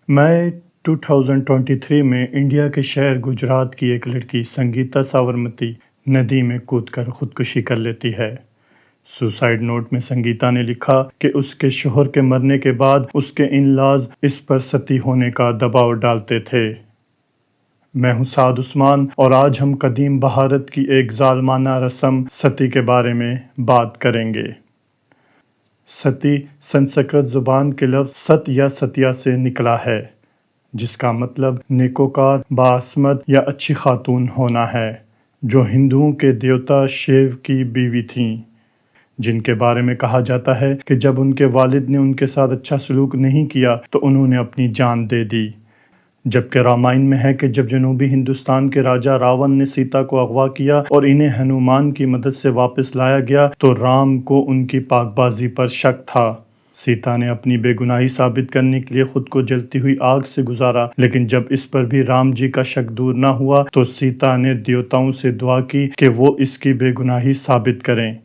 मई 2023 में इंडिया के शहर गुजरात की एक लड़की संगीता साबरमती नदी में कूदकर खुदकुशी कर लेती है। सुसाइड नोट में संगीता ने लिखा कि उसके शौहर के मरने के बाद उसके इन-लॉज इस पर सती होने का दबाव डालते थे। मैं हूं साद उस्मान और आज हम कदीम भारत की एक जालमाना रस्म सती के बारे में बात करेंगे। सती संस्कृत जुबान के लफ्ज़ सत या सतिया से निकला है, जिसका मतलब नेकोकार, बास्मत या अच्छी खातून होना है, जो हिंदुओं के देवता शिव की बीवी थीं, जिनके बारे में कहा जाता है कि जब उनके वालिद ने उनके साथ अच्छा सलूक नहीं किया तो उन्होंने अपनी जान दे दी। जबकि रामायण में है कि जब जनूबी हिंदुस्तान के राजा रावण ने सीता को अगवा किया और इन्हें हनुमान की मदद से वापस लाया गया तो राम को उनकी पाकबाजी पर शक था। सीता ने अपनी बेगुनाही साबित करने के लिए खुद को जलती हुई आग से गुजारा, लेकिन जब इस पर भी राम जी का शक दूर न हुआ तो सीता ने देवताओं से दुआ की कि वो इसकी बेगुनाही साबित करें।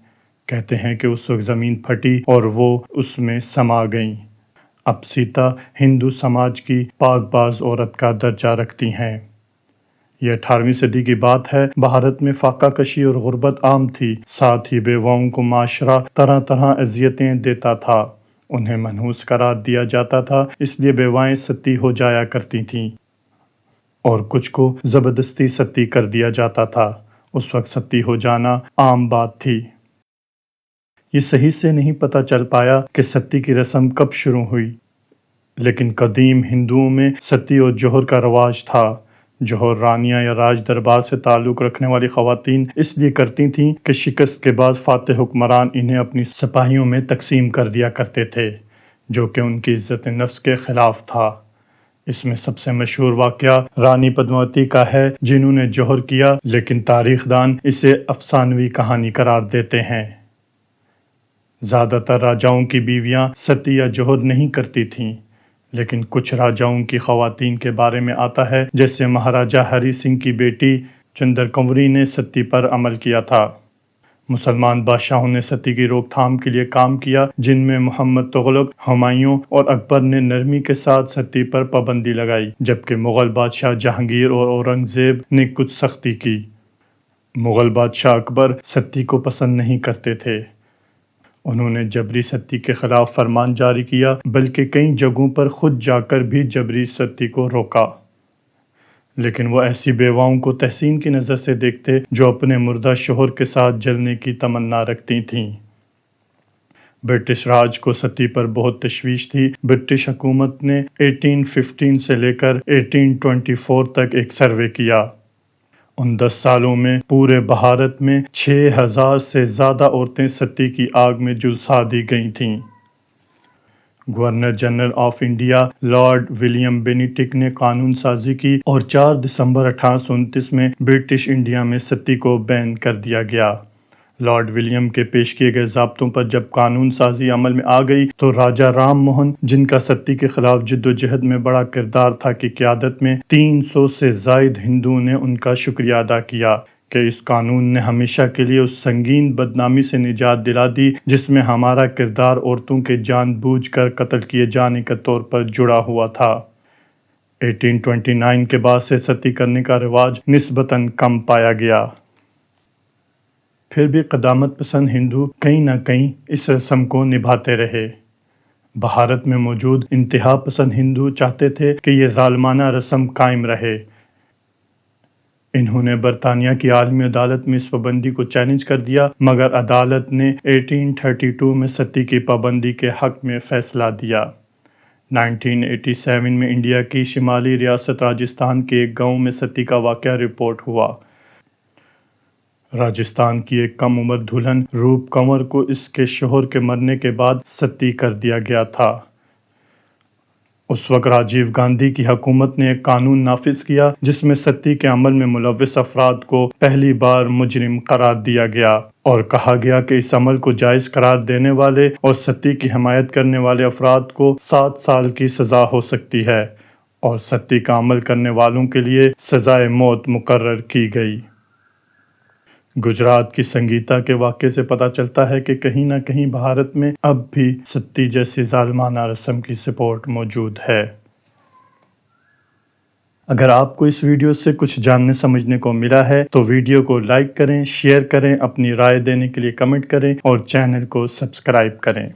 कहते हैं कि उस वक्त ज़मीन फटी और वो उसमें समा गईं। अब सीता हिंदू समाज की पाकबाज औरत का दर्जा रखती हैं। यह 18वीं सदी की बात है। भारत में फाका कशी और गुर्बत आम थी। साथ ही बेवाओं को माशरा तरह तरह अजियतें देता था। उन्हें मनहूस करार दिया जाता था, इसलिए बेवाएं सती हो जाया करती थीं और कुछ को ज़बरदस्ती सती कर दिया जाता था। उस वक्त सती हो जाना आम बात थी। ये सही से नहीं पता चल पाया कि सती की रस्म कब शुरू हुई, लेकिन कदीम हिंदुओं में सती और जौहर का रवाज था। जौहर रानियां या राज दरबार से ताल्लुक़ रखने वाली ख़वातीन इसलिए करती थीं कि शिकस्त के बाद फातेह हुक्मरान इन्हें अपनी सिपाहियों में तकसीम कर दिया करते थे, जो कि उनकी इज़्ज़त नफ्स के ख़िलाफ़ था। इसमें सबसे मशहूर वाक़या रानी पद्मावती का है, जिन्होंने जौहर किया, लेकिन तारीख़दान इसे अफसानवी कहानी करार देते हैं। ज़्यादातर राजाओं की बीवियां सती या जौहर नहीं करती थीं, लेकिन कुछ राजाओं की ख़वातीन के बारे में आता है, जैसे महाराजा हरी सिंह की बेटी चंद्र कंवरी ने सती पर अमल किया था। मुसलमान बादशाहों ने सती की रोकथाम के लिए काम किया, जिनमें मोहम्मद तुगलक, हुमायूं और अकबर ने नरमी के साथ सती पर पाबंदी लगाई, जबकि मुग़ल बादशाह जहांगीर और औरंगज़ेब ने कुछ सख्ती की। मुग़ल बादशाह अकबर सती को पसंद नहीं करते थे। उन्होंने जबरी सती के खिलाफ फरमान जारी किया, बल्कि कई जगहों पर खुद जाकर भी जबरी सती को रोका। लेकिन वो ऐसी बेवाओं को तहसीन की नज़र से देखते जो अपने मुर्दा शौहर के साथ जलने की तमन्ना रखती थीं। ब्रिटिश राज को सती पर बहुत तशवीश थी। ब्रिटिश हुकूमत ने 1815 से लेकर 1824 तक एक सर्वे किया। उन 10 सालों में पूरे भारत में 6000 से ज़्यादा औरतें सती की आग में झुलसा दी गई थीं। Governor general of India Lord William Benedict ने कानून साजी की और 4 दिसंबर 1829 में ब्रिटिश इंडिया में सती को बैन कर दिया गया। लॉर्ड विलियम के पेश किए गए ज़ाब्तों पर जब कानून साजी अमल में आ गई तो राजा राम मोहन, जिनका सती के खिलाफ जिद्दोजहद में बड़ा किरदार था, की क़यादत में 300 से ज़ायद हिंदुओं ने उनका शुक्रिया अदा किया कि इस कानून ने हमेशा के लिए उस संगीन बदनामी से निजात दिला दी जिसमें हमारा किरदार औरतों के जानबूझकर कत्ल किए जाने के तौर पर जुड़ा हुआ था। 1829 के बाद से सती करने का रिवाज निस्बतन कम पाया गया। फिर भी क़दामत पसंद हिंदू कहीं न कहीं इस रस्म को निभाते रहे। भारत में मौजूद इंतहा पसंद हिंदू चाहते थे कि यह ज़ालिमाना रस्म कायम रहे। इन्होंने बरतानिया की आलमी अदालत में इस पाबंदी को चैलेंज कर दिया, मगर अदालत ने 1832 में सती की पाबंदी के हक़ में फ़ैसला दिया। 1987 में इंडिया की शिमाली रियासत राजस्थान के एक गाँव में सती का वाक़या रिपोर्ट हुआ। राजस्थान की एक कम उम्र दुल्हन रूप कंवर को इसके शौहर के मरने के बाद सती कर दिया गया था। उस वक्त राजीव गांधी की हुकूमत ने एक कानून नाफिज किया जिसमें सती के अमल में मुलव्विस अफराद को पहली बार मुजरिम करार दिया गया और कहा गया कि इस अमल को जायज़ करार देने वाले और सती की हिमायत करने वाले अफराद को 7 साल की सज़ा हो सकती है और सती का अमल करने वालों के लिए सज़ाए मौत मुकर्रर की गई। गुजरात की संगीता के वाक़े से पता चलता है कि कहीं न कहीं भारत में अब भी सती जैसी ज़ालिमाना रस्म की सपोर्ट मौजूद है। اگر آپ کو اس ویڈیو سے کچھ جاننے سمجھنے کو ملا ہے تو ویڈیو کو لائک کریں، شیئر کریں، اپنی رائے دینے کے لیے کمنٹ کریں اور چینل کو سبسکرائب کریں۔